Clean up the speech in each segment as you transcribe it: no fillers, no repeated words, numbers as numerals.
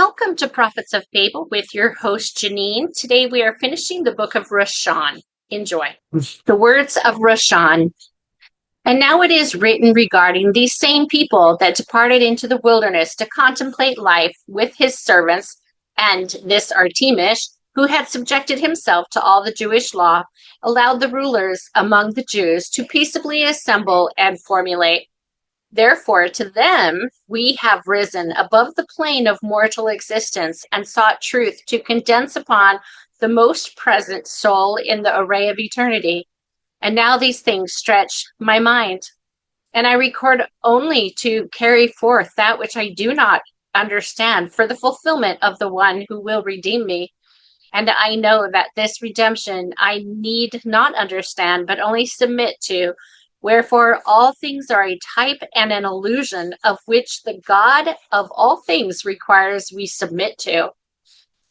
Welcome to Prophets of Babel with your host, Janine. Today we are finishing the book of Rashan. Enjoy. The words of Rashan. And now it is written regarding these same people that departed into the wilderness to contemplate life with his servants, and this Artemis, who had subjected himself to all the Jewish law, allowed the rulers among the Jews to peaceably assemble and formulate. Therefore, to them we have risen above the plane of mortal existence and sought truth to condense upon the most present soul in the array of eternity. And now these things stretch my mind, and I record only to carry forth that which I do not understand for the fulfillment of the one who will redeem me. And I know that this redemption I need not understand, but only submit to. Wherefore all things are a type and an illusion of which the God of all things requires we submit to.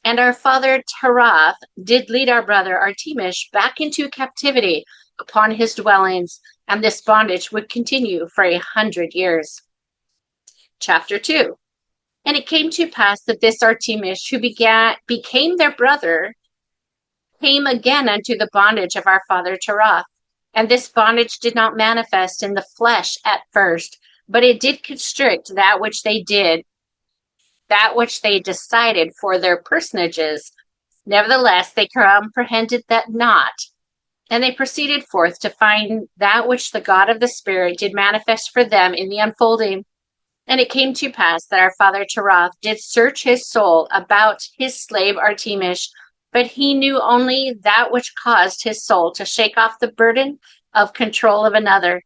And our father Terath did lead our brother Artemis back into captivity upon his dwellings, and this bondage would continue for 100 years. Chapter 2. And it came to pass that this Artemis, who became their brother, came again unto the bondage of our father Terath. And this bondage did not manifest in the flesh at first, but it did constrict that which they did, that which they decided for their personages. Nevertheless, they comprehended that not. And they proceeded forth to find that which the God of the Spirit did manifest for them in the unfolding. And it came to pass that our father Terath did search his soul about his slave Artemis, but he knew only that which caused his soul to shake off the burden of control of another.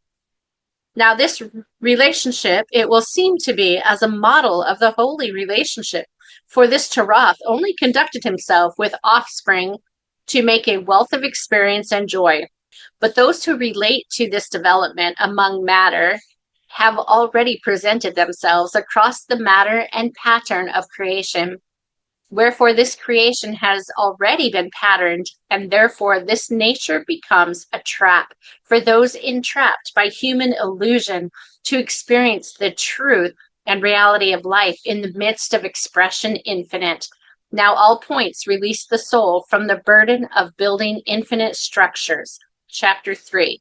Now this relationship, it will seem to be as a model of the holy relationship, for this Terath only conducted himself with offspring to make a wealth of experience and joy. But those who relate to this development among matter have already presented themselves across the matter and pattern of creation. Wherefore this creation has already been patterned, and therefore this nature becomes a trap for those entrapped by human illusion to experience the truth and reality of life in the midst of expression infinite. Now all points release the soul from the burden of building infinite structures. Chapter 3.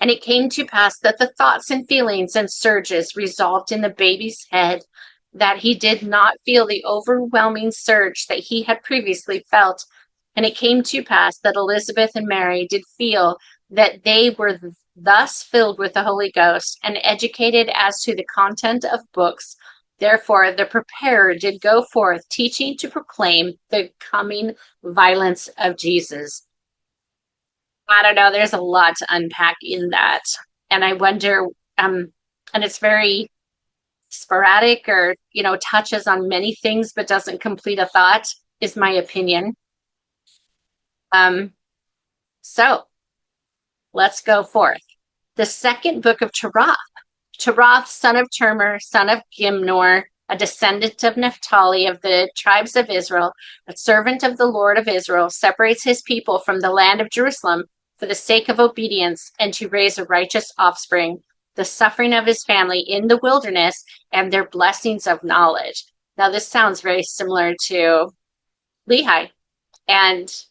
And it came to pass that the thoughts and feelings and surges resolved in the baby's head, that he did not feel the overwhelming surge that he had previously felt. And it came to pass that Elizabeth and Mary did feel that they were thus filled with the Holy Ghost and educated as to the content of books. Therefore the preparer did go forth, teaching to proclaim the coming violence of Jesus. I don't know, there's a lot to unpack in that. And I wonder, and it's very sporadic, or touches on many things but doesn't complete a thought, is my opinion. So let's go forth. The second book of Terath, son of Termer, son of Gimnor, a descendant of Naphtali of the tribes of Israel, a servant of the Lord of Israel, separates his people from the land of Jerusalem for the sake of obedience and to raise a righteous offspring, the suffering of his family in the wilderness, and their blessings of knowledge. Now, this sounds very similar to Lehi, and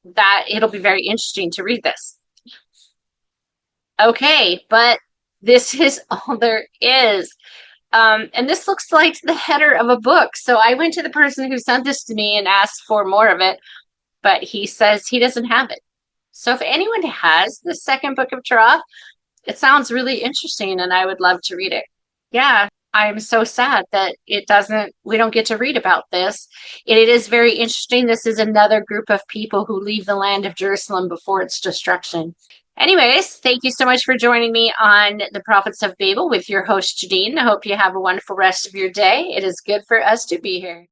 that it'll be very interesting to read this. Okay, but this is all there is. And this looks like the header of a book. So I went to the person who sent this to me and asked for more of it, but he says he doesn't have it. So if anyone has the second book of Terath, it sounds really interesting and I would love to read it. Yeah, I'm so sad that we don't get to read about this. It is very interesting. This is another group of people who leave the land of Jerusalem before its destruction. Anyways, thank you so much for joining me on the Prophets of Babel with your host, Janine. I hope you have a wonderful rest of your day. It is good for us to be here.